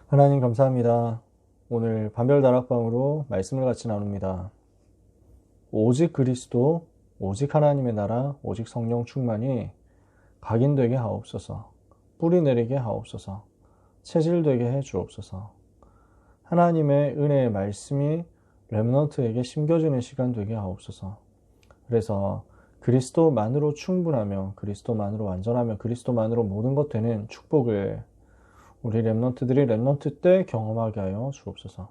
하나님 감사합니다. 오늘 반별 다락방으로 말씀을 같이 나눕니다. 오직 그리스도, 오직 하나님의 나라, 오직 성령 충만이 각인되게 하옵소서. 뿌리 내리게 하옵소서. 체질되게 해 주옵소서. 하나님의 은혜의 말씀이 렘넌트에게 심겨지는 시간 되게 하옵소서. 그래서 그리스도만으로 충분하며 그리스도만으로 완전하며 그리스도만으로 모든 것 되는 축복을 우리 렘넌트들이 렘넌트 때 경험하게 하여 주옵소서.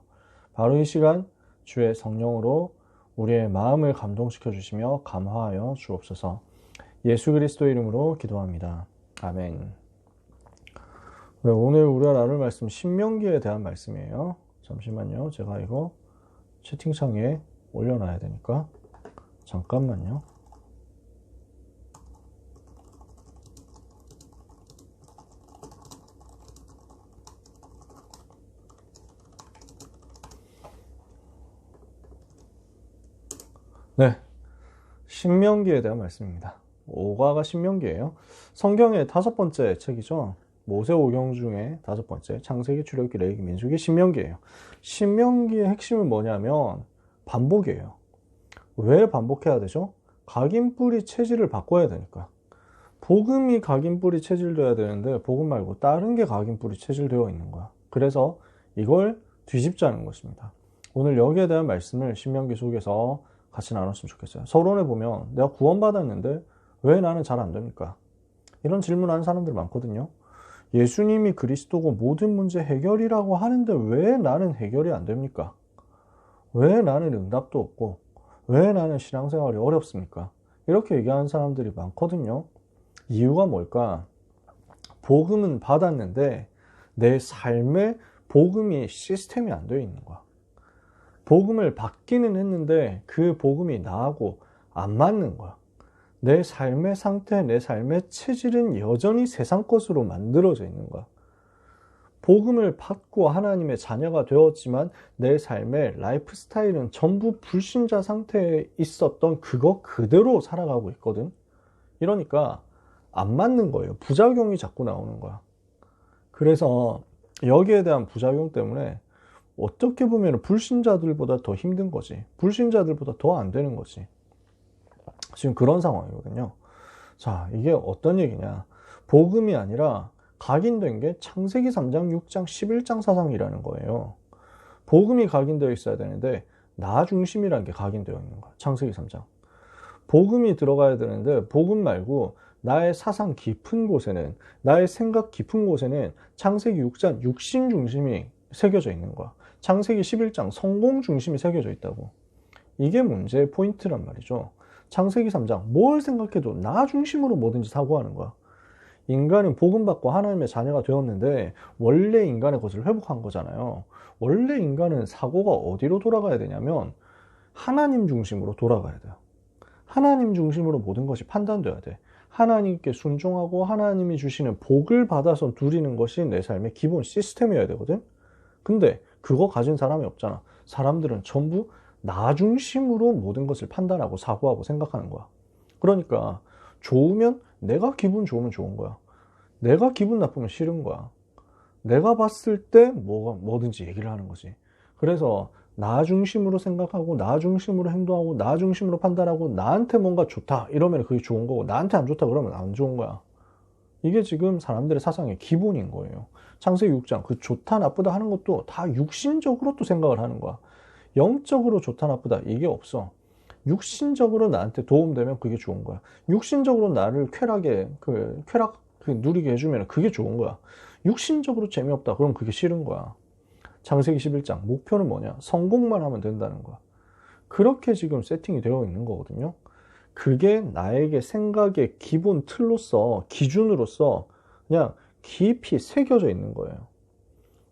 바로 이 시간 주의 성령으로 우리의 마음을 감동시켜 주시며 감화하여 주옵소서. 예수 그리스도 이름으로 기도합니다. 아멘. 네, 오늘 우리가 나눌 말씀 신명기에 대한 말씀이에요. 잠시만요. 제가 이거 채팅창에 올려놔야 되니까 잠깐만요. 네, 신명기에 대한 말씀입니다. 오가가 신명기예요. 성경의 5번째 책이죠. 모세오경 중에 5번째, 창세기, 출애굽기, 레위기, 민수기, 신명기예요. 신명기의 핵심은 뭐냐면 반복이에요. 왜 반복해야 되죠? 각인뿌리 체질을 바꿔야 되니까. 복음이 각인뿌리 체질되어야 되는데 복음 말고 다른 게 각인뿌리 체질되어 있는 거야. 그래서 이걸 뒤집자는 것입니다. 오늘 여기에 대한 말씀을 신명기 속에서 같이 나눴으면 좋겠어요. 서론에 보면 내가 구원받았는데 왜 나는 잘 안 됩니까? 이런 질문하는 사람들 많거든요. 예수님이 그리스도고 모든 문제 해결이라고 하는데 왜 나는 해결이 안 됩니까? 왜 나는 응답도 없고 왜 나는 신앙생활이 어렵습니까? 이렇게 얘기하는 사람들이 많거든요. 이유가 뭘까? 복음은 받았는데 내 삶에 복음이 시스템이 안 되어 있는 거야. 복음을 받기는 했는데 그 복음이 나하고 안 맞는 거야. 내 삶의 상태, 내 삶의 체질은 여전히 세상 것으로 만들어져 있는 거야. 복음을 받고 하나님의 자녀가 되었지만 내 삶의 라이프 스타일은 전부 불신자 상태에 있었던 그거 그대로 살아가고 있거든. 이러니까 안 맞는 거예요. 부작용이 자꾸 나오는 거야. 그래서 여기에 대한 부작용 때문에 어떻게 보면 불신자들보다 더 힘든 거지. 불신자들보다 더 안 되는 거지. 지금 그런 상황이거든요. 자, 이게 어떤 얘기냐. 복음이 아니라 각인된 게 창세기 3장, 6장, 11장 사상이라는 거예요. 복음이 각인되어 있어야 되는데 나 중심이라는 게 각인되어 있는 거야. 창세기 3장. 복음이 들어가야 되는데 복음 말고 나의 사상 깊은 곳에는, 나의 생각 깊은 곳에는 창세기 6장 육신 중심이 새겨져 있는 거야. 창세기 11장 성공 중심이 새겨져 있다고. 이게 문제의 포인트란 말이죠. 창세기 3장 뭘 생각해도 나 중심으로 뭐든지 사고하는 거야. 인간은 복음받고 하나님의 자녀가 되었는데 원래 인간의 것을 회복한 거잖아요. 원래 인간은 사고가 어디로 돌아가야 되냐면 하나님 중심으로 돌아가야 돼요. 하나님 중심으로 모든 것이 판단돼야 돼. 하나님께 순종하고 하나님이 주시는 복을 받아서 누리는 것이 내 삶의 기본 시스템이어야 되거든. 근데 그거 가진 사람이 없잖아. 사람들은 전부 나 중심으로 모든 것을 판단하고 사고하고 생각하는 거야. 그러니까 좋으면 내가 기분 좋으면 좋은 거야. 내가 기분 나쁘면 싫은 거야. 내가 봤을 때 뭐든지 얘기를 하는 거지. 그래서 나 중심으로 생각하고 나 중심으로 행동하고 나 중심으로 판단하고 나한테 뭔가 좋다 이러면 그게 좋은 거고 나한테 안 좋다 그러면 안 좋은 거야. 이게 지금 사람들의 사상의 기본인 거예요. 창세기 6장 그 좋다 나쁘다 하는 것도 다 육신적으로 또 생각을 하는 거야. 영적으로 좋다 나쁘다 이게 없어. 육신적으로 나한테 도움되면 그게 좋은 거야. 육신적으로 나를 쾌락 누리게 해주면 그게 좋은 거야. 육신적으로 재미없다 그럼 그게 싫은 거야. 창세기 11장 목표는 뭐냐? 성공만 하면 된다는 거야. 그렇게 지금 세팅이 되어 있는 거거든요. 그게 나에게 생각의 기본 틀로서 기준으로서 그냥 깊이 새겨져 있는 거예요.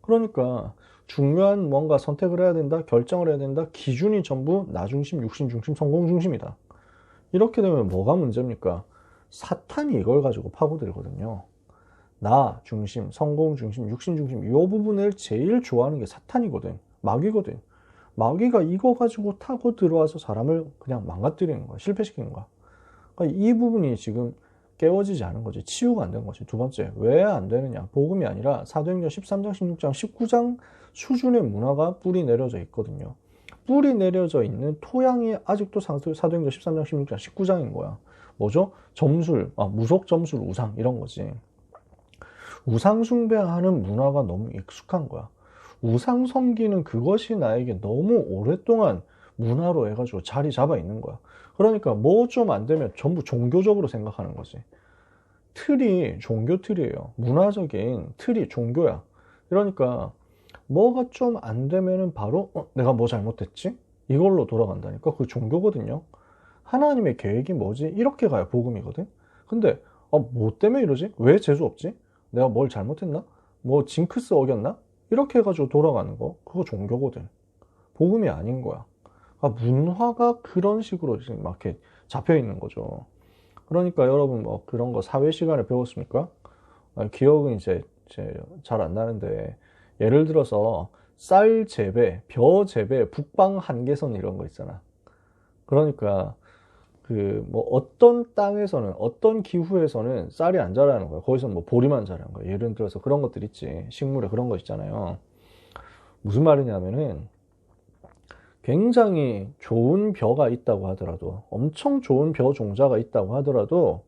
그러니까 중요한 뭔가 선택을 해야 된다, 결정을 해야 된다, 기준이 전부 나 중심, 육신 중심, 성공 중심이다. 이렇게 되면 뭐가 문제입니까? 사탄이 이걸 가지고 파고들거든요. 나 중심, 성공 중심, 육신 중심 이 부분을 제일 좋아하는 게 사탄이거든. 마귀거든. 마귀가 이거 가지고 타고 들어와서 사람을 그냥 망가뜨리는 거야. 실패시키는 거야. 그러니까 이 부분이 지금 깨워지지 않은 거지. 치유가 안 된 거지. 두 번째, 왜 안 되느냐? 복음이 아니라 사도행전 13장, 16장, 19장 수준의 문화가 뿌리 내려져 있거든요. 뿌리 내려져 있는 토양이 아직도 사도행전 13장, 16장, 19장인 거야. 뭐죠? 점술, 무속 점술, 우상 이런 거지. 우상 숭배하는 문화가 너무 익숙한 거야. 우상 섬기는 그것이 나에게 너무 오랫동안 문화로 해가지고 자리 잡아 있는 거야. 그러니까 뭐 좀 안 되면 전부 종교적으로 생각하는 거지. 틀이 종교 틀이에요. 문화적인 틀이 종교야. 그러니까 뭐가 좀 안 되면은 바로 내가 뭐 잘못했지? 이걸로 돌아간다니까. 그 종교거든요. 하나님의 계획이 뭐지? 이렇게 가야 복음이거든. 근데 뭐 때문에 이러지? 왜 재수 없지? 내가 뭘 잘못했나? 뭐 징크스 어겼나? 이렇게 해가지고 돌아가는 거, 그거 종교거든. 복음이 아닌 거야. 그러니까 문화가 그런 식으로 지금 막 이렇게 잡혀 있는 거죠. 그러니까 여러분 뭐 그런 거 사회 시간에 배웠습니까? 기억은 이제 잘 안 나는데, 예를 들어서 쌀 재배, 벼 재배, 북방 한계선 이런 거 있잖아. 그러니까 그 뭐 어떤 땅에서는, 어떤 기후에서는 쌀이 안 자라는 거야. 거기서는 뭐 보리만 자라는 거야. 예를 들어서 그런 것들 있지. 식물에 그런 거 있잖아요. 무슨 말이냐면은, 굉장히 좋은 벼가 있다고 하더라도, 엄청 좋은 벼 종자가 있다고 하더라도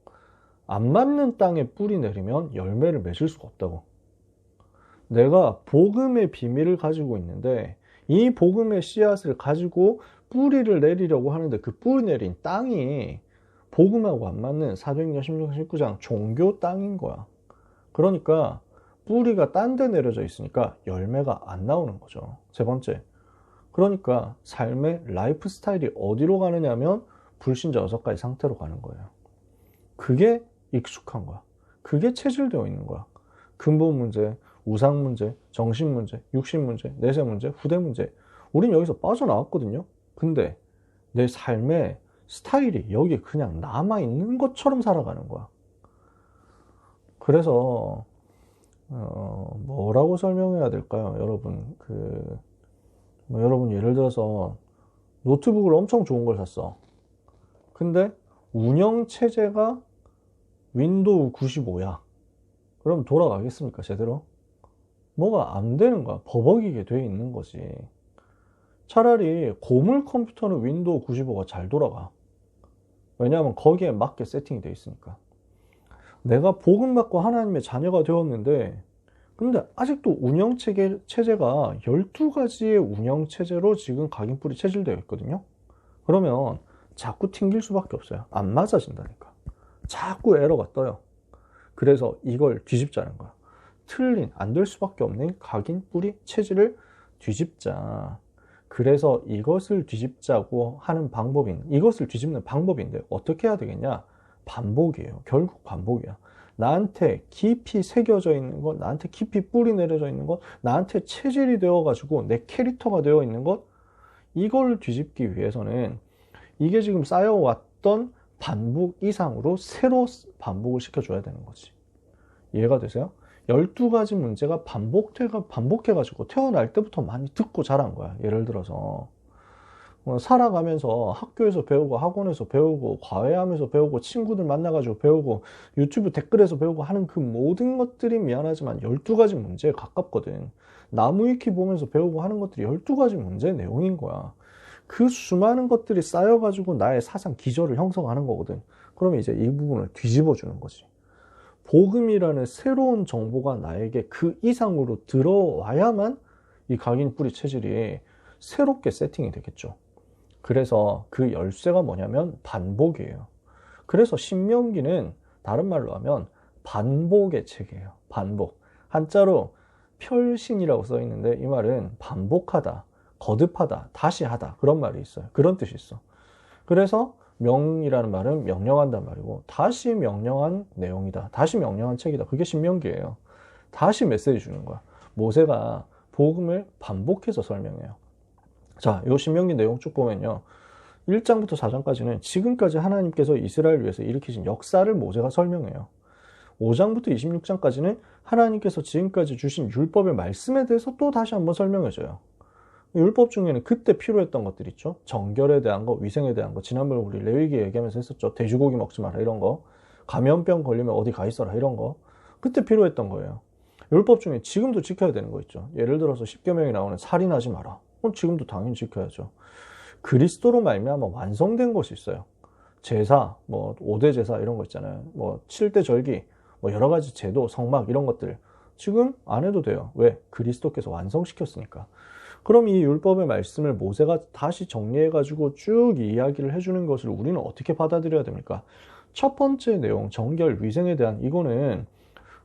안 맞는 땅에 뿌리 내리면 열매를 맺을 수가 없다고. 내가 복음의 비밀을 가지고 있는데 이 복음의 씨앗을 가지고 뿌리를 내리려고 하는데 그 뿌리 내린 땅이 복음하고 안 맞는 사도행전 16장 19장 종교 땅인 거야. 그러니까 뿌리가 딴 데 내려져 있으니까 열매가 안 나오는 거죠. 세 번째, 그러니까 삶의 라이프 스타일이 어디로 가느냐면 불신자 6가지 상태로 가는 거예요. 그게 익숙한 거야. 그게 체질되어 있는 거야. 근본 문제, 우상 문제, 정신 문제, 육신 문제, 내세 문제, 후대 문제. 우린 여기서 빠져나왔거든요. 근데 내 삶의 스타일이 여기 그냥 남아있는 것처럼 살아가는 거야. 그래서 뭐라고 설명해야 될까요? 여러분, 여러분 예를 들어서 노트북을 엄청 좋은 걸 샀어. 근데 운영 체제가 윈도우 95야. 그럼 돌아가겠습니까, 제대로? 뭐가 안 되는 거야. 버벅이게 돼 있는 거지. 차라리 고물 컴퓨터는 윈도우 95가 잘 돌아가. 왜냐하면 거기에 맞게 세팅이 돼 있으니까. 내가 복음받고 하나님의 자녀가 되었는데, 근데 아직도 체제가 12가지의 운영체제로 지금 각인뿔이 체질되어 있거든요. 그러면 자꾸 튕길 수밖에 없어요. 안 맞아진다니까. 자꾸 에러가 떠요. 그래서 이걸 뒤집자는 거야. 틀린, 안 될 수밖에 없는 각인뿌리 체질을 뒤집자. 그래서 이것을 뒤집자고 하는 이것을 뒤집는 방법인데 어떻게 해야 되겠냐? 반복이에요. 결국 반복이야. 나한테 깊이 새겨져 있는 것, 나한테 깊이 뿌리 내려져 있는 것, 나한테 체질이 되어가지고 내 캐릭터가 되어 있는 것, 이걸 뒤집기 위해서는 이게 지금 쌓여왔던 반복 이상으로 새로 반복을 시켜줘야 되는 거지. 이해가 되세요? 12가지 문제가 반복해가지고 태어날 때부터 많이 듣고 자란 거야. 예를 들어서 살아가면서 학교에서 배우고, 학원에서 배우고, 과외하면서 배우고, 친구들 만나가지고 배우고, 유튜브 댓글에서 배우고 하는 그 모든 것들이 미안하지만 12가지 문제에 가깝거든. 나무 위키 보면서 배우고 하는 것들이 12가지 문제의 내용인 거야. 그 수많은 것들이 쌓여가지고 나의 사상 기저를 형성하는 거거든. 그러면 이제 이 부분을 뒤집어주는 거지. 복음이라는 새로운 정보가 나에게 그 이상으로 들어와야만 이 각인 뿌리 체질이 새롭게 세팅이 되겠죠. 그래서 그 열쇠가 뭐냐면 반복이에요. 그래서 신명기는 다른 말로 하면 반복의 책이에요. 반복. 한자로 별신이라고 써 있는데 이 말은 반복하다, 거듭하다, 다시 하다, 그런 말이 있어요. 그런 뜻이 있어. 그래서 명이라는 말은 명령한다는 말이고, 다시 명령한 내용이다, 다시 명령한 책이다, 그게 신명기예요. 다시 메시지 주는 거야. 모세가 복음을 반복해서 설명해요. 자, 요 신명기 내용 쭉 보면요, 1장부터 4장까지는 지금까지 하나님께서 이스라엘을 위해서 일으키신 역사를 모세가 설명해요. 5장부터 26장까지는 하나님께서 지금까지 주신 율법의 말씀에 대해서 또 다시 한번 설명해줘요. 율법 중에는 그때 필요했던 것들 있죠. 정결에 대한 거, 위생에 대한 거, 지난번에 우리 레위기 얘기하면서 했었죠. 돼지고기 먹지 마라, 이런 거. 감염병 걸리면 어디 가 있어라 이런 거 그때 필요했던 거예요. 율법 중에 지금도 지켜야 되는 거 있죠. 예를 들어서 십계명에 나오는 살인하지 마라. 그건 지금도 당연히 지켜야죠. 그리스도로 말미암아 완성된 것이 있어요. 제사, 뭐 5대 제사 이런 거 있잖아요. 뭐 7대 절기, 뭐 여러 가지 제도, 성막 이런 것들 지금 안 해도 돼요. 왜? 그리스도께서 완성시켰으니까. 그럼 이 율법의 말씀을 모세가 다시 정리해가지고 쭉 이야기를 해주는 것을 우리는 어떻게 받아들여야 됩니까? 첫 번째 내용, 정결, 위생에 대한 이거는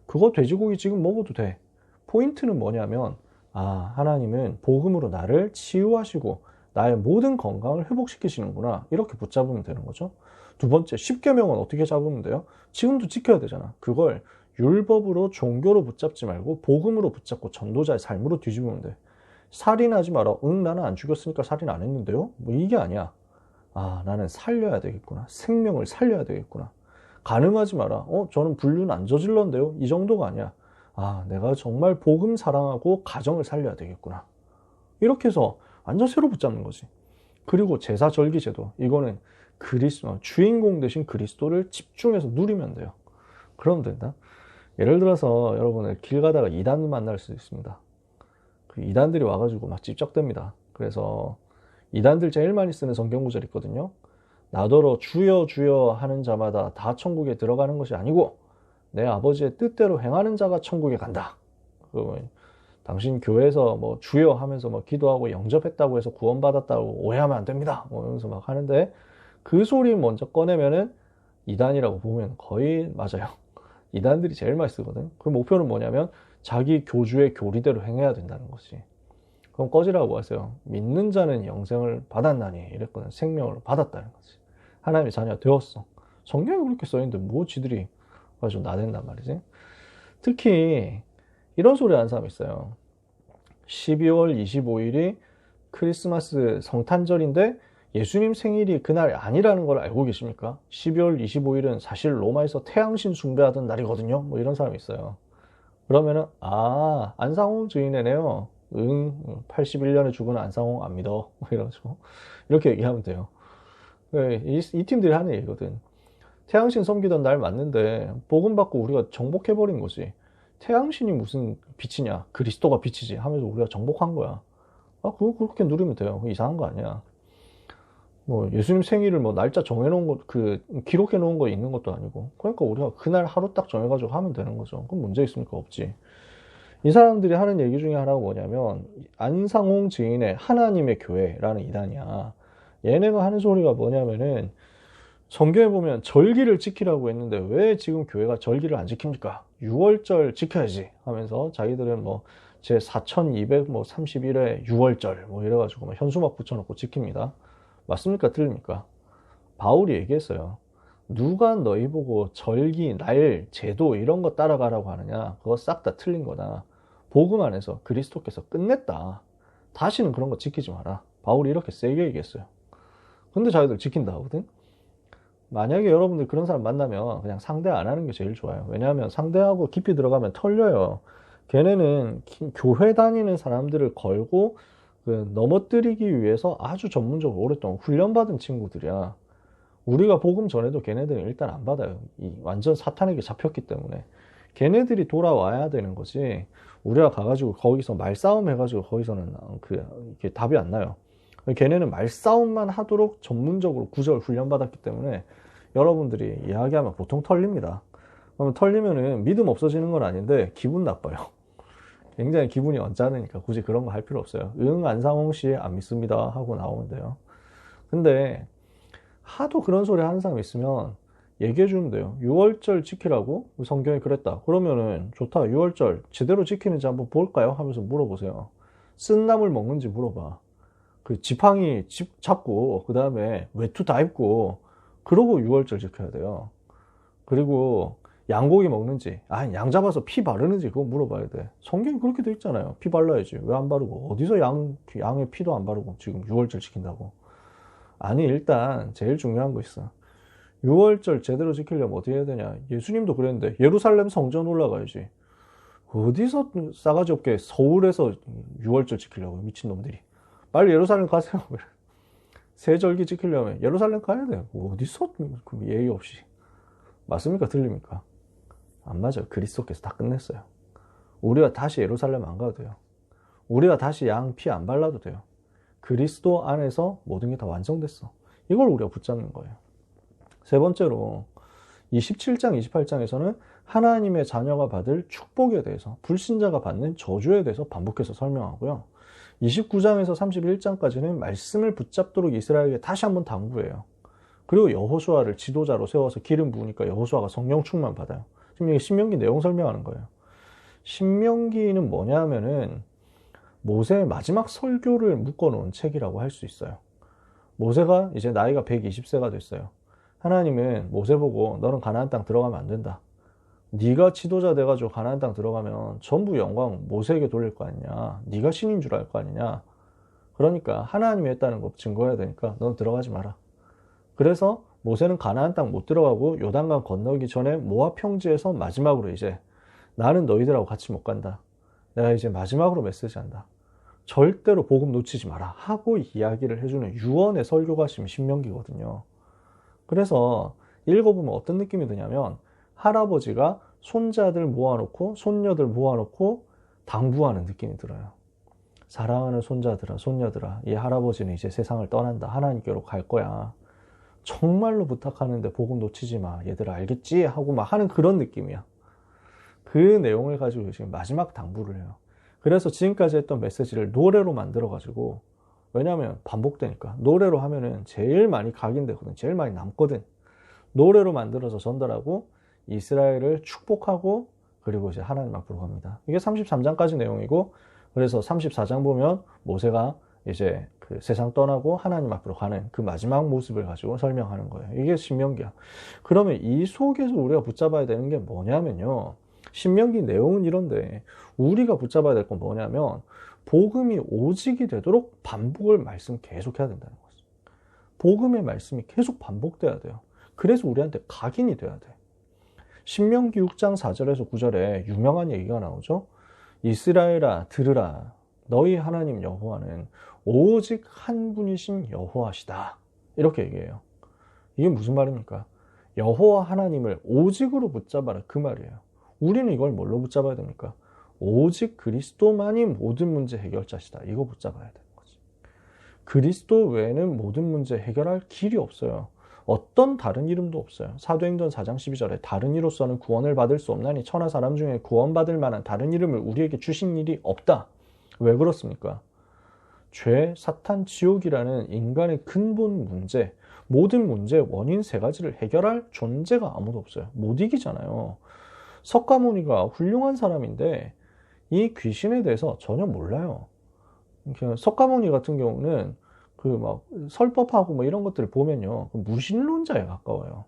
그거 돼지고기 지금 먹어도 돼. 포인트는 뭐냐면 하나님은 복음으로 나를 치유하시고 나의 모든 건강을 회복시키시는구나. 이렇게 붙잡으면 되는 거죠. 두 번째, 십계명은 어떻게 잡으면 돼요? 지금도 지켜야 되잖아. 그걸 율법으로 종교로 붙잡지 말고 복음으로 붙잡고 전도자의 삶으로 뒤집으면 돼. 살인하지 마라. 응, 나는 안 죽였으니까 살인 안 했는데요? 뭐 이게 아니야. 나는 살려야 되겠구나. 생명을 살려야 되겠구나. 간음하지 마라. 저는 불륜 안 저질렀는데요? 이 정도가 아니야. 내가 정말 복음 사랑하고 가정을 살려야 되겠구나. 이렇게 해서 완전 새로 붙잡는 거지. 그리고 제사 절기 제도. 이거는 주인공 대신 그리스도를 집중해서 누리면 돼요. 그러면 된다. 예를 들어서 여러분을 길 가다가 이단 만날 수 있습니다. 그 이단들이 와가지고 막 찝적댑니다. 그래서 이단들 제일 많이 쓰는 성경 구절이 있거든요. 나더러 주여 주여 하는 자마다 다 천국에 들어가는 것이 아니고 내 아버지의 뜻대로 행하는 자가 천국에 간다. 그러면 당신 교회에서 뭐 주여 하면서 뭐 기도하고 영접했다고 해서 구원받았다고 오해하면 안 됩니다. 뭐 이러면서 막 하는데 그 소리 먼저 꺼내면은 이단이라고 보면 거의 맞아요. 이단들이 제일 많이 쓰거든. 그 목표는 뭐냐면 자기 교주의 교리대로 행해야 된다는 거지. 그럼 꺼지라고 하세요. 믿는 자는 영생을 받았나니 이랬거든. 생명을 받았다는 거지. 하나님의 자녀가 되었어. 성경에 그렇게 써있는데 뭐 지들이 좀 나댄단 말이지. 특히 이런 소리 하는 사람이 있어요. 12월 25일이 크리스마스 성탄절인데 예수님 생일이 그날 아니라는 걸 알고 계십니까? 12월 25일은 사실 로마에서 태양신 숭배하던 날이거든요. 뭐 이런 사람이 있어요. 그러면은 안상홍 주인이네요. 81년에 죽은 안상홍 안 믿어. 뭐 이러시고 이렇게 얘기하면 돼요. 이 팀들이 하는 얘기거든. 태양신 섬기던 날 맞는데 복음 받고 우리가 정복해버린 거지. 태양신이 무슨 빛이냐? 그리스도가 빛이지 하면서 우리가 정복한 거야. 그거 그렇게 누리면 돼요. 그거 이상한 거 아니야. 뭐 예수님 생일을 뭐 날짜 정해놓은 거 기록해놓은 거 있는 것도 아니고. 그러니까 우리가 그날 하루 딱 정해가지고 하면 되는 거죠. 그럼 문제 있습니까? 없지. 이 사람들이 하는 얘기 중에 하나가 뭐냐면 안상홍 증인의 하나님의 교회라는 이단이야. 얘네가 하는 소리가 뭐냐면은 성경에 보면 절기를 지키라고 했는데 왜 지금 교회가 절기를 안 지킵니까? 6월절 지켜야지 하면서 자기들은 뭐 제 4231회 6월절 뭐 이래가지고 막 현수막 붙여놓고 지킵니다. 맞습니까? 틀립니까? 바울이 얘기했어요. 누가 너희 보고 절기, 날, 제도 이런 거 따라가라고 하느냐? 그거 싹 다 틀린 거다. 복음 안에서 그리스도께서 끝냈다. 다시는 그런 거 지키지 마라. 바울이 이렇게 세게 얘기했어요. 근데 자기들 지킨다 하거든? 만약에 여러분들 그런 사람 만나면 그냥 상대 안 하는 게 제일 좋아요. 왜냐하면 상대하고 깊이 들어가면 털려요. 걔네는 교회 다니는 사람들을 걸고 넘어뜨리기 위해서 아주 전문적으로 오랫동안 훈련받은 친구들이야. 우리가 복음 전에도 걔네들은 일단 안 받아요. 완전 사탄에게 잡혔기 때문에. 걔네들이 돌아와야 되는 거지. 우리가 가가지고 거기서 말싸움 해가지고 거기서는 이게 답이 안 나요. 걔네는 말싸움만 하도록 전문적으로 구절 훈련받았기 때문에 여러분들이 이야기하면 보통 털립니다. 그러면 털리면은 믿음 없어지는 건 아닌데 기분 나빠요. 굉장히 기분이 언짢으니까 굳이 그런 거 할 필요 없어요. 안상홍 씨 안 믿습니다 하고 나오면 돼요. 근데 하도 그런 소리 하는 사람 있으면 얘기해 주면 돼요. 6월절 지키라고 성경이 그랬다. 그러면은 좋다. 6월절 제대로 지키는지 한번 볼까요? 하면서 물어보세요. 쓴 나물 먹는지 물어봐. 그 지팡이 잡고 그 다음에 외투 다 입고 그러고 6월절 지켜야 돼요. 그리고 양고기 먹는지 양 잡아서 피 바르는지 그거 물어봐야 돼. 성경이 그렇게 돼 있잖아요. 피 발라야지. 왜 안 바르고 어디서 양의 피도 안 바르고 지금 6월절 지킨다고. 아니 일단 제일 중요한 거 있어. 6월절 제대로 지키려면 어떻게 해야 되냐. 예수님도 그랬는데 예루살렘 성전 올라가야지. 어디서 싸가지 없게 서울에서 6월절 지키려고 미친놈들이. 빨리 예루살렘 가세요. 세절기 지키려면 예루살렘 가야 돼요. 어디서 예의 없이. 맞습니까? 틀립니까? 안 맞아요. 그리스도께서 다 끝냈어요. 우리가 다시 예루살렘 안 가도 돼요. 우리가 다시 양 피 안 발라도 돼요. 그리스도 안에서 모든 게 다 완성됐어. 이걸 우리가 붙잡는 거예요. 세 번째로 이 17장, 28장에서는 하나님의 자녀가 받을 축복에 대해서, 불신자가 받는 저주에 대해서 반복해서 설명하고요. 29장에서 31장까지는 말씀을 붙잡도록 이스라엘에게 다시 한번 당부해요. 그리고 여호수아를 지도자로 세워서 기름 부으니까 여호수아가 성령 충만 받아요. 지금 이게 신명기 내용 설명하는 거예요. 신명기는 뭐냐 하면은 모세의 마지막 설교를 묶어놓은 책이라고 할 수 있어요. 모세가 이제 나이가 120세가 됐어요. 하나님은 모세 보고 너는 가나안 땅 들어가면 안 된다. 네가 지도자 돼가지고 가나안 땅 들어가면 전부 영광 모세에게 돌릴 거 아니냐. 네가 신인 줄 알 거 아니냐. 그러니까 하나님이 했다는 거 증거해야 되니까 넌 들어가지 마라. 그래서 모세는 가나안 땅 못 들어가고 요단강 건너기 전에 모압 평지에서 마지막으로 이제 나는 너희들하고 같이 못 간다. 내가 이제 마지막으로 메시지한다. 절대로 복음 놓치지 마라 하고 이야기를 해주는 유언의 설교가 지금 신명기거든요. 그래서 읽어보면 어떤 느낌이 드냐면 할아버지가 손자들 모아놓고 손녀들 모아놓고 당부하는 느낌이 들어요. 사랑하는 손자들아, 손녀들아, 이 할아버지는 이제 세상을 떠난다. 하나님께로 갈 거야. 정말로 부탁하는데 복음 놓치지 마. 얘들아 알겠지? 하고 막 하는 그런 느낌이야. 그 내용을 가지고 지금 마지막 당부를 해요. 그래서 지금까지 했던 메시지를 노래로 만들어가지고, 왜냐하면 반복되니까 노래로 하면은 제일 많이 각인되거든. 제일 많이 남거든. 노래로 만들어서 전달하고 이스라엘을 축복하고 그리고 이제 하나님 앞으로 갑니다. 이게 33장까지 내용이고, 그래서 34장 보면 모세가 이제 그 세상 떠나고 하나님 앞으로 가는 그 마지막 모습을 가지고 설명하는 거예요. 이게 신명기야. 그러면 이 속에서 우리가 붙잡아야 되는 게 뭐냐면요. 신명기 내용은 이런데 우리가 붙잡아야 될 건 뭐냐면 복음이 오직이 되도록 반복을 말씀 계속 해야 된다는 거죠. 복음의 말씀이 계속 반복돼야 돼요. 그래서 우리한테 각인이 돼야 돼. 신명기 6장 4절에서 9절에 유명한 얘기가 나오죠. 이스라엘아 들으라. 너희 하나님 여호와는 오직 한 분이신 여호와시다. 이렇게 얘기해요. 이게 무슨 말입니까? 여호와 하나님을 오직으로 붙잡아라 그 말이에요. 우리는 이걸 뭘로 붙잡아야 됩니까? 오직 그리스도만이 모든 문제 해결자시다. 이거 붙잡아야 되는 거지. 그리스도 외에는 모든 문제 해결할 길이 없어요. 어떤 다른 이름도 없어요. 사도행전 4장 12절에 다른 이로서는 구원을 받을 수 없나니 천하 사람 중에 구원받을 만한 다른 이름을 우리에게 주신 일이 없다. 왜 그렇습니까? 죄, 사탄, 지옥이라는 인간의 근본 문제, 모든 문제의 원인 세 가지를 해결할 존재가 아무도 없어요. 못 이기잖아요. 석가모니가 훌륭한 사람인데 이 귀신에 대해서 전혀 몰라요. 석가모니 같은 경우는 그 막 설법하고 뭐 이런 것들을 보면요, 무신론자에 가까워요.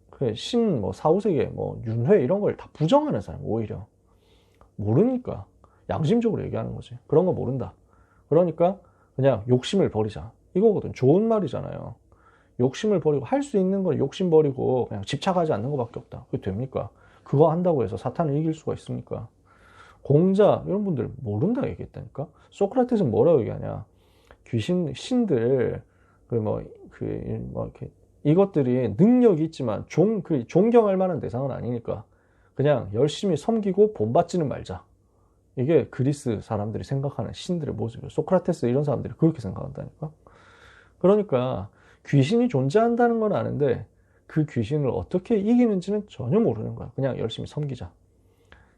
그 신, 뭐 사후세계, 뭐 윤회 이런 걸 다 부정하는 사람 오히려 모르니까 양심적으로 얘기하는 거지. 그런 거 모른다. 그러니까 그냥 욕심을 버리자 이거거든. 좋은 말이잖아요. 욕심을 버리고 할 수 있는 걸 욕심 버리고 그냥 집착하지 않는 것밖에 없다. 그게 됩니까? 그거 한다고 해서 사탄을 이길 수가 있습니까? 공자 이런 분들 모른다 얘기했다니까. 소크라테스는 뭐라고 얘기하냐? 귀신 신들 이렇게 이것들이 능력이 있지만 존경할 만한 대상은 아니니까 그냥 열심히 섬기고 본받지는 말자. 이게 그리스 사람들이 생각하는 신들의 모습이에요. 소크라테스 이런 사람들이 그렇게 생각한다니까. 그러니까 귀신이 존재한다는 건 아는데 그 귀신을 어떻게 이기는지는 전혀 모르는 거야. 그냥 열심히 섬기자.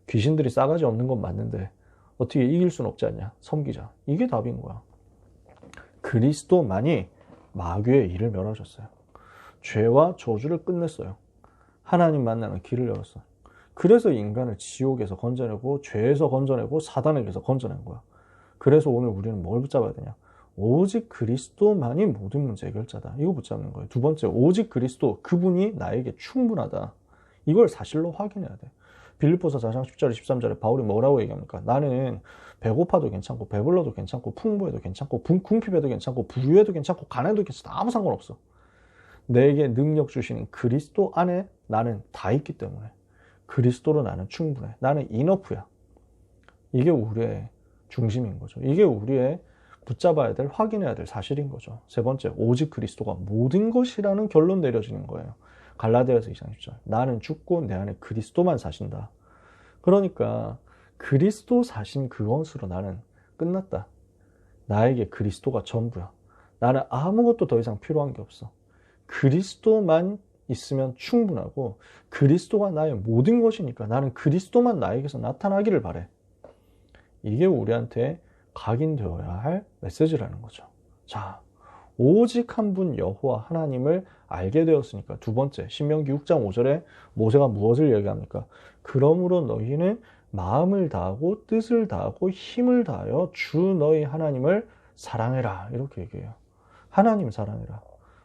귀신들이 싸가지 없는 건 맞는데 어떻게 이길 수는 없지 않냐. 섬기자. 이게 답인 거야. 그리스도만이 마귀의 일을 멸하셨어요. 죄와 저주를 끝냈어요. 하나님 만나는 길을 열었어요. 그래서 인간을 지옥에서 건져내고 죄에서 건져내고 사단에게서 건져낸 거야. 그래서 오늘 우리는 뭘 붙잡아야 되냐? 오직 그리스도만이 모든 문제 해결자다. 이거 붙잡는 거예요. 두 번째, 오직 그리스도, 그분이 나에게 충분하다. 이걸 사실로 확인해야 돼. 빌립보서 4장 10절 13절에 바울이 뭐라고 얘기합니까? 나는 배고파도 괜찮고 배불러도 괜찮고 풍부해도 괜찮고 궁핍해도 괜찮고 부유해도 괜찮고 가난해도 괜찮다. 아무 상관없어. 내게 능력 주시는 그리스도 안에 나는 다 있기 때문에 그리스도로 나는 충분해. 나는 이너프야. 이게 우리의 중심인 거죠. 이게 우리의 붙잡아야 될, 확인해야 될 사실인 거죠. 세 번째, 오직 그리스도가 모든 것이라는 결론 내려지는 거예요. 갈라디아서 2장 10절. 나는 죽고 내 안에 그리스도만 사신다. 그러니까 그리스도 사신 그것으로 나는 끝났다. 나에게 그리스도가 전부야. 나는 아무것도 더 이상 필요한 게 없어. 그리스도만 있으면 충분하고 그리스도가 나의 모든 것이니까 나는 그리스도만 나에게서 나타나기를 바래. 이게 우리한테 각인되어야 할 메시지라는 거죠. 자, 오직 한 분 여호와 하나님을 알게 되었으니까 두 번째 신명기 6장 5절에 모세가 무엇을 얘기합니까? 그러므로 너희는 마음을 다하고 뜻을 다하고 힘을 다하여 주 너희 하나님을 사랑해라. 이렇게 얘기해요. 하나님 사랑해라.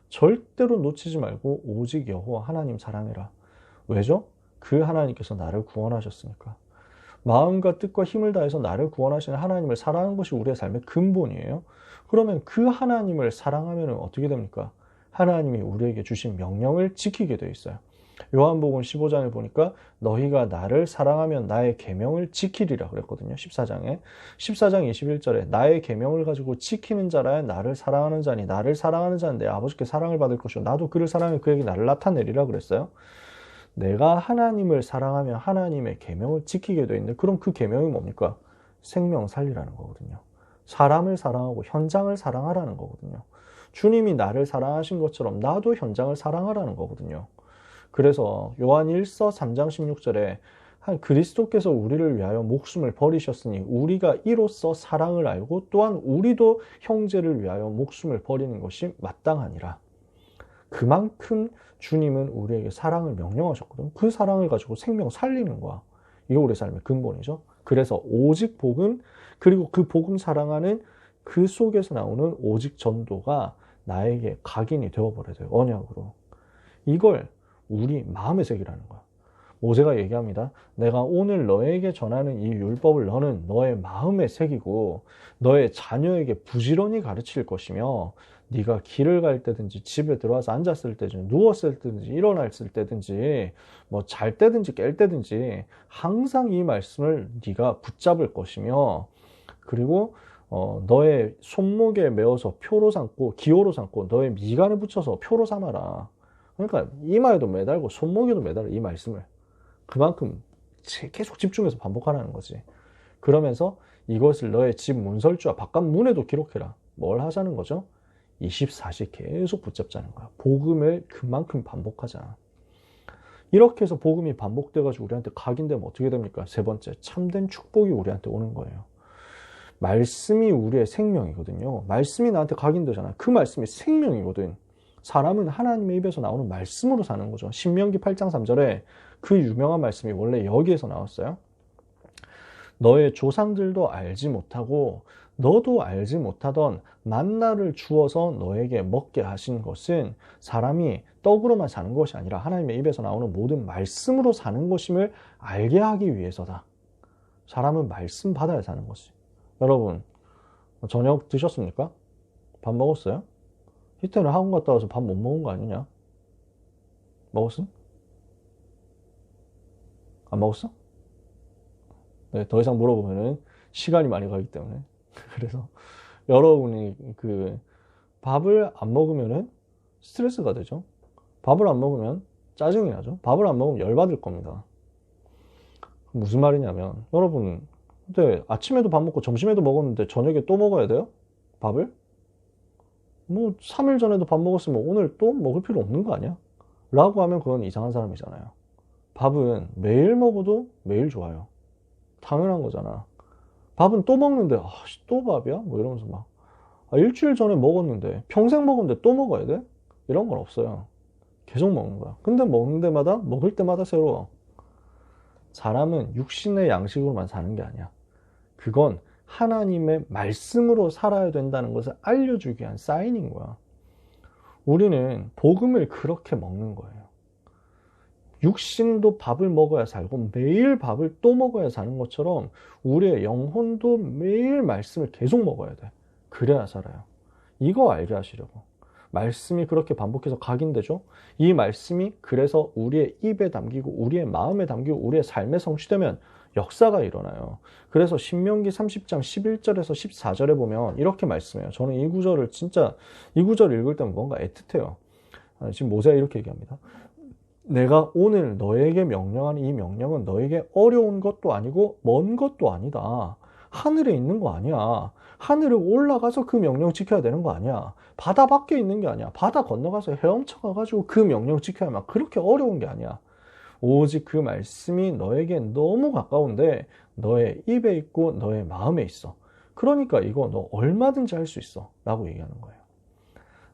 절대로 놓치지 말고 오직 여호와 하나님 사랑해라. 왜죠? 그 하나님께서 나를 구원하셨으니까. 마음과 뜻과 힘을 다해서 나를 구원하시는 하나님을 사랑하는 것이 우리의 삶의 근본이에요. 그러면 그 하나님을 사랑하면 어떻게 됩니까? 하나님이 우리에게 주신 명령을 지키게 되어 있어요. 요한복음 15장에 보니까 너희가 나를 사랑하면 나의 계명을 지키리라 그랬거든요. 14장 21절에 나의 계명을 가지고 지키는 자라야 나를 사랑하는 자니 나를 사랑하는 자는 내 아버지께 사랑을 받을 것이고 나도 그를 사랑해 그에게 나를 나타내리라 그랬어요. 내가 하나님을 사랑하면 하나님의 계명을 지키게 되어 있는데 그럼 그 계명이 뭡니까? 생명 살리라는 거거든요. 사람을 사랑하고 현장을 사랑하라는 거거든요. 주님이 나를 사랑하신 것처럼 나도 현장을 사랑하라는 거거든요. 그래서 요한 1서 3장 16절에 그리스도께서 우리를 위하여 목숨을 버리셨으니 우리가 이로써 사랑을 알고 또한 우리도 형제를 위하여 목숨을 버리는 것이 마땅하니라. 그만큼 주님은 우리에게 사랑을 명령하셨거든. 그 사랑을 가지고 생명 살리는 거야. 이게 우리 삶의 근본이죠. 그래서 오직 복음 그리고 그 복음 사랑하는 그 속에서 나오는 오직 전도가 나에게 각인이 되어버려야 돼요. 언약으로. 이걸 우리 마음에 새기라는 거야. 모세가 얘기합니다. 내가 오늘 너에게 전하는 이 율법을 너는 너의 마음에 새기고 너의 자녀에게 부지런히 가르칠 것이며 네가 길을 갈 때든지 집에 들어와서 앉았을 때든지 누웠을 때든지 일어났을 때든지 뭐 잘 때든지 깰 때든지 항상 이 말씀을 네가 붙잡을 것이며 그리고 너의 손목에 메어서 표로 삼고 기호로 삼고 너의 미간에 붙여서 표로 삼아라. 그러니까 이마에도 매달고 손목에도 매달아 이 말씀을. 그만큼 계속 집중해서 반복하라는 거지. 그러면서 이것을 너의 집 문설주와 바깥 문에도 기록해라. 뭘 하자는 거죠? 24시 계속 붙잡자는 거야. 복음을 그만큼 반복하자. 이렇게 해서 복음이 반복돼가지고 우리한테 각인되면 어떻게 됩니까? 세 번째, 참된 축복이 우리한테 오는 거예요. 말씀이 우리의 생명이거든요. 말씀이 나한테 각인되잖아. 그 말씀이 생명이거든. 사람은 하나님의 입에서 나오는 말씀으로 사는 거죠. 신명기 8장 3절에 그 유명한 말씀이 원래 여기에서 나왔어요. 너의 조상들도 알지 못하고 너도 알지 못하던 만나를 주어서 너에게 먹게 하신 것은 사람이 떡으로만 사는 것이 아니라 하나님의 입에서 나오는 모든 말씀으로 사는 것임을 알게 하기 위해서다. 사람은 말씀 받아야 사는 것이. 여러분, 저녁 드셨습니까? 밥 먹었어요? 이때는 학원 갔다 와서 밥 못 먹은 거 아니냐? 먹었어? 안 먹었어? 네, 더 이상 물어보면은 시간이 많이 가기 때문에. 그래서 여러분이 그 밥을 안 먹으면은 스트레스가 되죠. 밥을 안 먹으면 짜증이 나죠. 밥을 안 먹으면 열받을 겁니다. 무슨 말이냐면 여러분 근데 아침에도 밥 먹고 점심에도 먹었는데 저녁에 또 먹어야 돼요? 밥을? 뭐 3일 전에도 밥 먹었으면 오늘 또 먹을 필요 없는 거 아니야? 라고 하면 그건 이상한 사람이잖아요. 밥은 매일 먹어도 매일 좋아요. 당연한 거잖아. 밥은 또 먹는데 또 밥이야? 뭐 이러면서 막 일주일 전에 먹었는데 평생 먹었는데 또 먹어야 돼? 이런 건 없어요. 계속 먹는 거야. 근데 먹는 데마다 먹을 때마다 새로워. 사람은 육신의 양식으로만 사는 게 아니야. 그건 하나님의 말씀으로 살아야 된다는 것을 알려주기 위한 사인인 거야. 우리는 복음을 그렇게 먹는 거예요. 육신도 밥을 먹어야 살고 매일 밥을 또 먹어야 사는 것처럼 우리의 영혼도 매일 말씀을 계속 먹어야 돼. 그래야 살아요. 이거 알게 하시려고. 말씀이 그렇게 반복해서 각인되죠. 이 말씀이 그래서 우리의 입에 담기고 우리의 마음에 담기고 우리의 삶에 성취되면 역사가 일어나요. 그래서 신명기 30장 11절에서 14절에 보면 이렇게 말씀해요. 저는 이 구절을 진짜 이 구절 읽을 때면 뭔가 애틋해요. 지금 모세가 이렇게 얘기합니다. 내가 오늘 너에게 명령하는 이 명령은 너에게 어려운 것도 아니고 먼 것도 아니다. 하늘에 있는 거 아니야. 하늘에 올라가서 그 명령 지켜야 되는 거 아니야. 바다 밖에 있는 게 아니야. 바다 건너가서 헤엄쳐 가가지고 그 명령 지켜야만. 그렇게 어려운 게 아니야. 오직 그 말씀이 너에게 너무 가까운데 너의 입에 있고 너의 마음에 있어. 그러니까 이거 너 얼마든지 할 수 있어 라고 얘기하는 거예요.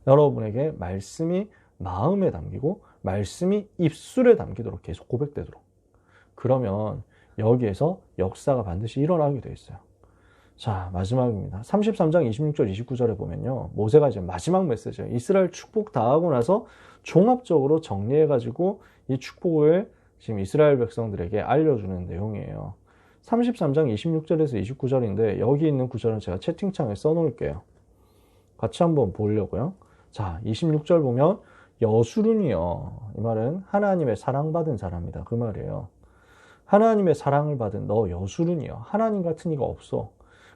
여러분에게 말씀이 마음에 담기고 말씀이 입술에 담기도록 계속 고백되도록. 그러면 여기에서 역사가 반드시 일어나게 돼 있어요. 자, 마지막입니다. 33장 26절 29절에 보면요, 모세가 이제 마지막 메시지예요. 이스라엘 축복 다 하고 나서 종합적으로 정리해가지고 이 축복을 지금 이스라엘 백성들에게 알려주는 내용이에요. 33장 26절에서 29절인데 여기 있는 구절은 제가 채팅창에 써놓을게요. 같이 한번 보려고요. 자, 26절 보면 여수룬이요. 이 말은 하나님의 사랑받은 사람이다. 그 말이에요. 하나님의 사랑을 받은 너 여수룬이요. 하나님 같은 이가 없어.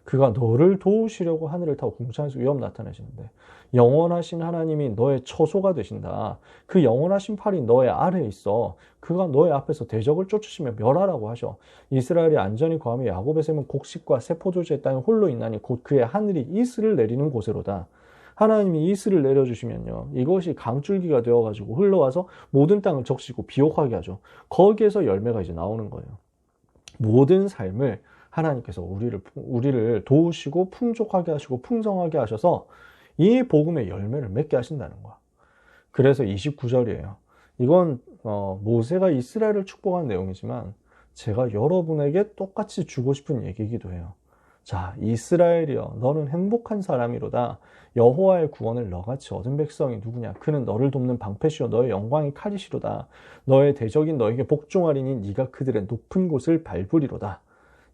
그가 너를 도우시려고 하늘을 타고 궁창에서 위험 나타내시는데 영원하신 하나님이 너의 처소가 되신다. 그 영원하신 팔이 너의 아래에 있어. 그가 너의 앞에서 대적을 쫓으시며 멸하라고 하셔. 이스라엘이 안전히 거하며 야곱의 샘은 곡식과 새 포도주의 땅에 홀로 있나니 곧 그의 하늘이 이슬을 내리는 곳으로다. 하나님이 이슬을 내려주시면요, 이것이 강줄기가 되어가지고 흘러와서 모든 땅을 적시고 비옥하게 하죠. 거기에서 열매가 이제 나오는 거예요. 모든 삶을 하나님께서 우리를 도우시고 풍족하게 하시고 풍성하게 하셔서 이 복음의 열매를 맺게 하신다는 거야. 그래서 29절이에요. 이건 모세가 이스라엘을 축복한 내용이지만 제가 여러분에게 똑같이 주고 싶은 얘기이기도 해요. 자, 이스라엘이여, 너는 행복한 사람이로다. 여호와의 구원을 너같이 얻은 백성이 누구냐? 그는 너를 돕는 방패시오 너의 영광이 칼이시로다. 너의 대적인 너에게 복종하리니 네가 그들의 높은 곳을 밟으리로다.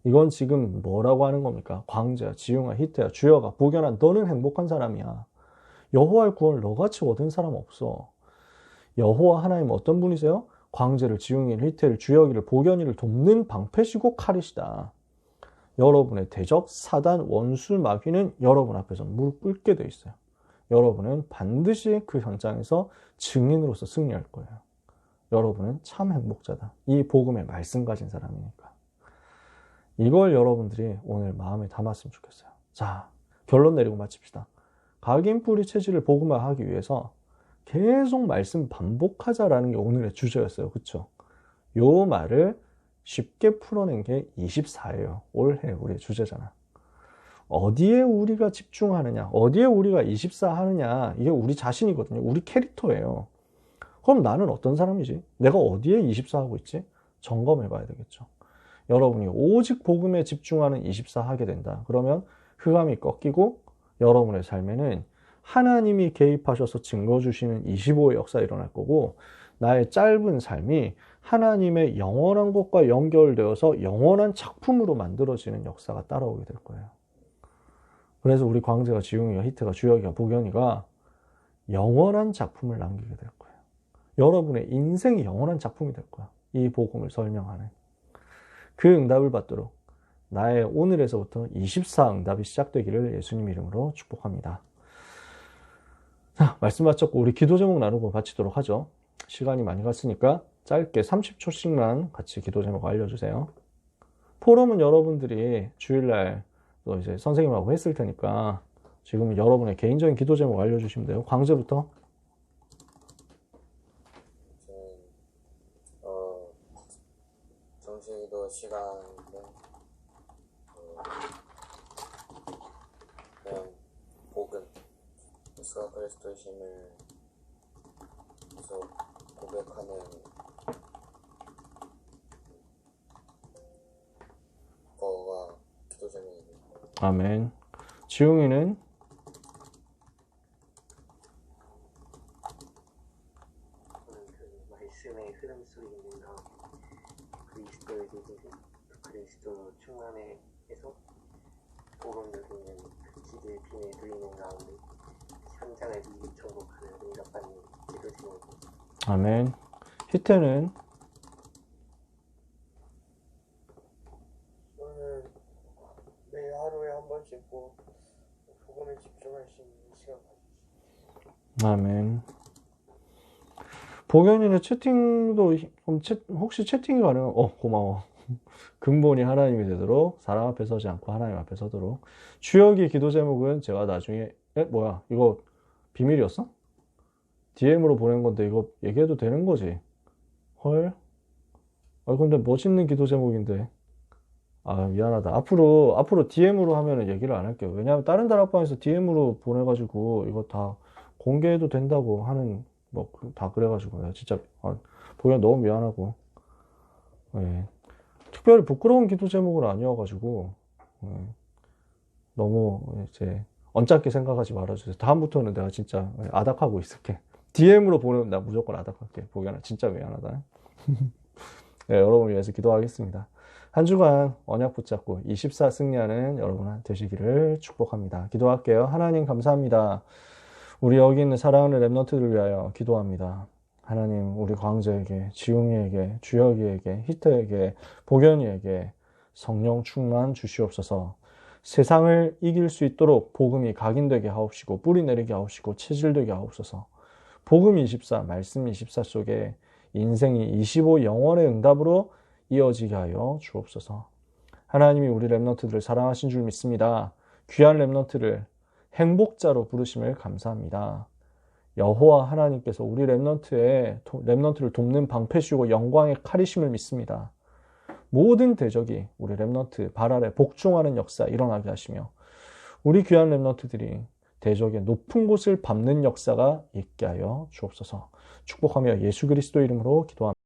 이건 지금 뭐라고 하는 겁니까? 광재야, 지용아, 히태야, 주여가, 복연아, 너는 행복한 사람이야. 여호와의 구원을 너같이 얻은 사람 없어. 여호와 하나님 어떤 분이세요? 광재를, 지용이를, 히태를, 주여기를, 복연이를 돕는 방패시고 칼이시다. 여러분의 대적, 사단, 원수, 마귀는 여러분 앞에서 무릎 꿇게 돼 있어요. 여러분은 반드시 그 현장에서 증인으로서 승리할 거예요. 여러분은 참 행복자다. 이 복음의 말씀 가진 사람이니까. 이걸 여러분들이 오늘 마음에 담았으면 좋겠어요. 자, 결론 내리고 마칩시다. 각인 뿌리 체질을 복음화하기 위해서 계속 말씀 반복하자라는 게 오늘의 주제였어요. 그쵸? 요 말을 쉽게 풀어낸 게 24예요. 올해 우리의 주제잖아. 어디에 우리가 집중하느냐, 어디에 우리가 24 하느냐, 이게 우리 자신이거든요. 우리 캐릭터예요. 그럼 나는 어떤 사람이지? 내가 어디에 24 하고 있지? 점검해 봐야 되겠죠. 여러분이 오직 복음에 집중하는 24 하게 된다. 그러면 흑암이 꺾이고 여러분의 삶에는 하나님이 개입하셔서 증거 주시는 25의 역사 일어날 거고, 나의 짧은 삶이 하나님의 영원한 것과 연결되어서 영원한 작품으로 만들어지는 역사가 따라오게 될 거예요. 그래서 우리 광재가, 지웅이가, 히트가, 주혁이가, 복연이가 영원한 작품을 남기게 될 거예요. 여러분의 인생이 영원한 작품이 될 거야. 이 복음을 설명하는. 그 응답을 받도록 나의 오늘에서부터 24 응답이 시작되기를 예수님 이름으로 축복합니다. 자, 말씀 마쳤고 우리 기도 제목 나누고 마치도록 하죠. 시간이 많이 갔으니까 짧게 30초씩만 같이 기도 제목 알려주세요. 포럼은 여러분들이 주일날 또 이제 선생님하고 했을 테니까 지금 여러분의 개인적인 기도 제목 알려주시면 돼요. 광재부터. 정식기도 시간인데 그냥 복음, 예수가 그리스도이심을 계속 고백하는 거가 기도 제목입니다. 아멘. 지웅이는 그 말씀의 흐름 속에 있는 나 그리스도의 믿음, 그리스도 충만해서 복음 누리는 그 지들 빈에 누리는 가운데 현장을 미리 정복하는 응답받는 기도 제목입니다. 아멘. 히태는 저는 매일 하루에 한 번씩 꼭 복음에 집중할 수 있는 시간 가지고 아멘. 복연이네 채팅도 혹시 채팅이 가능한? 고마워. 근본이 하나님이 되도록 사람 앞에 서지 않고 하나님 앞에 서도록. 주역이 기도 제목은 제가 나중에 뭐야 이거 비밀이었어? DM으로 보낸 건데 이거 얘기해도 되는 거지? 헐? 근데 멋있는 기도 제목인데. 미안하다. 앞으로 DM으로 하면은 얘기를 안 할게요. 왜냐면 다른 다락방에서 DM으로 보내가지고 이거 다 공개해도 된다고 하는 다 그래가지고 내가 진짜 보기엔 너무 미안하고. 예. 특별히 부끄러운 기도 제목은 아니어가지고 너무 이제 언짢게 생각하지 말아주세요. 다음부터는 내가 진짜 아닥하고 있을게. DM으로 보내면 나 무조건 아닥할게. 보기에는 진짜 미안하다. 네, 여러분 위해서 기도하겠습니다. 한 주간 언약 붙잡고 24 승리하는 여러분 되시기를 축복합니다. 기도할게요. 하나님 감사합니다. 우리 여기 있는 사랑하는 랩넌트들을 위하여 기도합니다. 하나님 우리 광재에게, 지웅이에게, 주혁이에게, 히트에게, 복연이에게 성령 충만 주시옵소서. 세상을 이길 수 있도록 복음이 각인되게 하옵시고 뿌리 내리게 하옵시고 체질되게 하옵소서. 복음 24, 말씀 24 속에 인생이 25 영원의 응답으로 이어지게 하여 주옵소서. 하나님이 우리 랩넌트들을 사랑하신 줄 믿습니다. 귀한 랩넌트를 행복자로 부르심을 감사합니다. 여호와 하나님께서 우리 랩넌트를 돕는 방패시고 영광의 칼이심을 믿습니다. 모든 대적이 우리 랩넌트 발 아래 복종하는 역사 일어나게 하시며 우리 귀한 랩넌트들이 대적의 높은 곳을 밟는 역사가 있게 하여 주옵소서. 축복하며 예수 그리스도 이름으로 기도합니다.